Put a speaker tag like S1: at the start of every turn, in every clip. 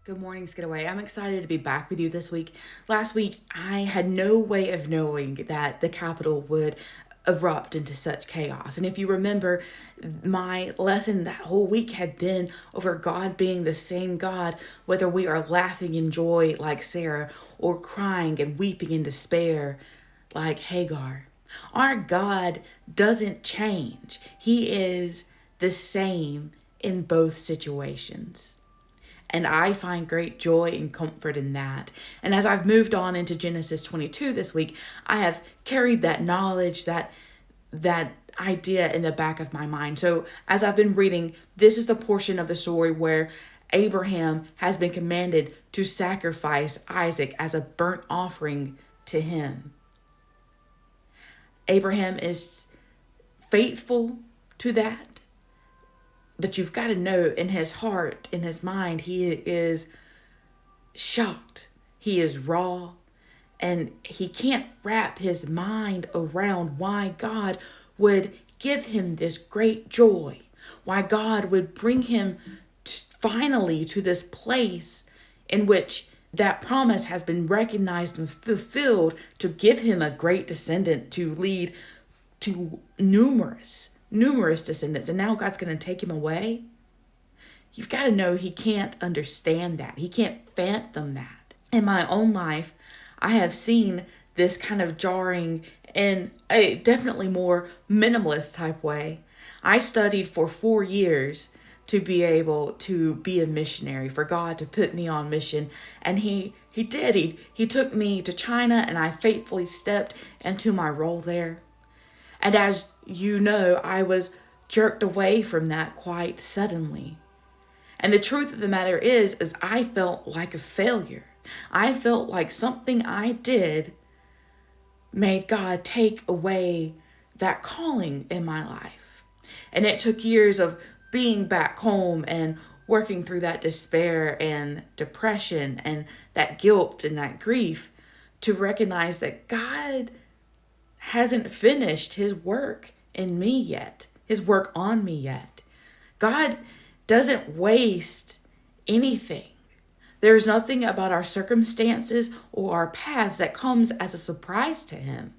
S1: Good morning, Skidaway. I'm excited to be back with you this week. Last week, I had no way of knowing that the Capitol would erupt into such chaos. And if you remember, my lesson that whole week had been over God being the same God, whether we are laughing in joy like Sarah or crying and weeping in despair like Hagar. Our God doesn't change, He is the same in both situations. And I find great joy and comfort in that. And as I've moved on into Genesis 22 this week, I have carried that knowledge, that idea in the back of my mind. So as I've been reading, this is the portion of the story where Abraham has been commanded to sacrifice Isaac as a burnt offering to him. Abraham is faithful to that. But you've got to know in his heart, in his mind, he is shocked. He is raw. And he can't wrap his mind around why God would give him this great joy. Why God would bring him finally to this place in which that promise has been recognized and fulfilled to give him a great descendant to lead to numerous descendants, and now God's going to take him away. You've got to know he can't understand that. He can't fathom that. In my own life, I have seen this kind of jarring in a definitely more minimalist type way. I studied for 4 years to be able to be a missionary, for God to put me on mission. And he did. He took me to China, and I faithfully stepped into my role there. And as you know, I was jerked away from that quite suddenly. And the truth of the matter is I felt like a failure. I felt like something I did made God take away that calling in my life. And it took years of being back home and working through that despair and depression and that guilt and that grief to recognize that God hasn't finished his work in me yet, his work on me yet. God doesn't waste anything. There's nothing about our circumstances or our paths that comes as a surprise to him.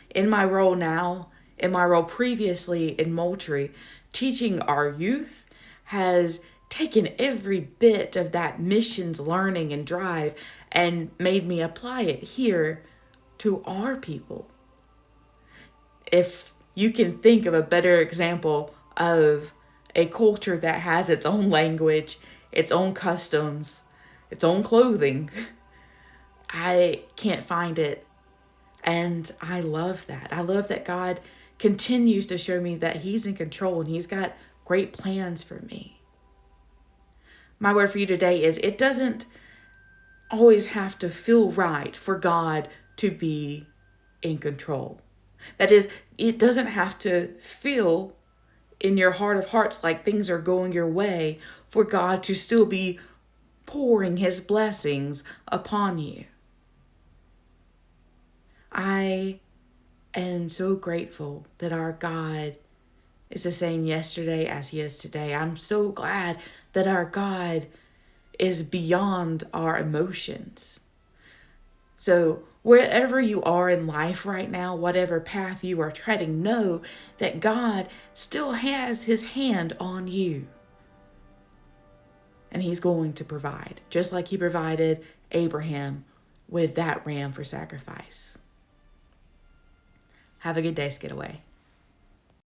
S1: In my role now, in my role previously in Moultrie, teaching our youth has taken every bit of that missions learning and drive and made me apply it here to our people. If you can think of a better example of a culture that has its own language, its own customs, its own clothing, I can't find it. And I love that. I love that God continues to show me that he's in control and he's got great plans for me. My word for you today is it doesn't always have to feel right for God to be in control. That is, it doesn't have to feel in your heart of hearts like things are going your way for God to still be pouring his blessings upon you. I am so grateful that our God is the same yesterday as he is today. I'm so glad that our God is beyond our emotions. So wherever you are in life right now, whatever path you are treading, know that God still has his hand on you. And he's going to provide, just like he provided Abraham with that ram for sacrifice. Have a good day, Skidaway.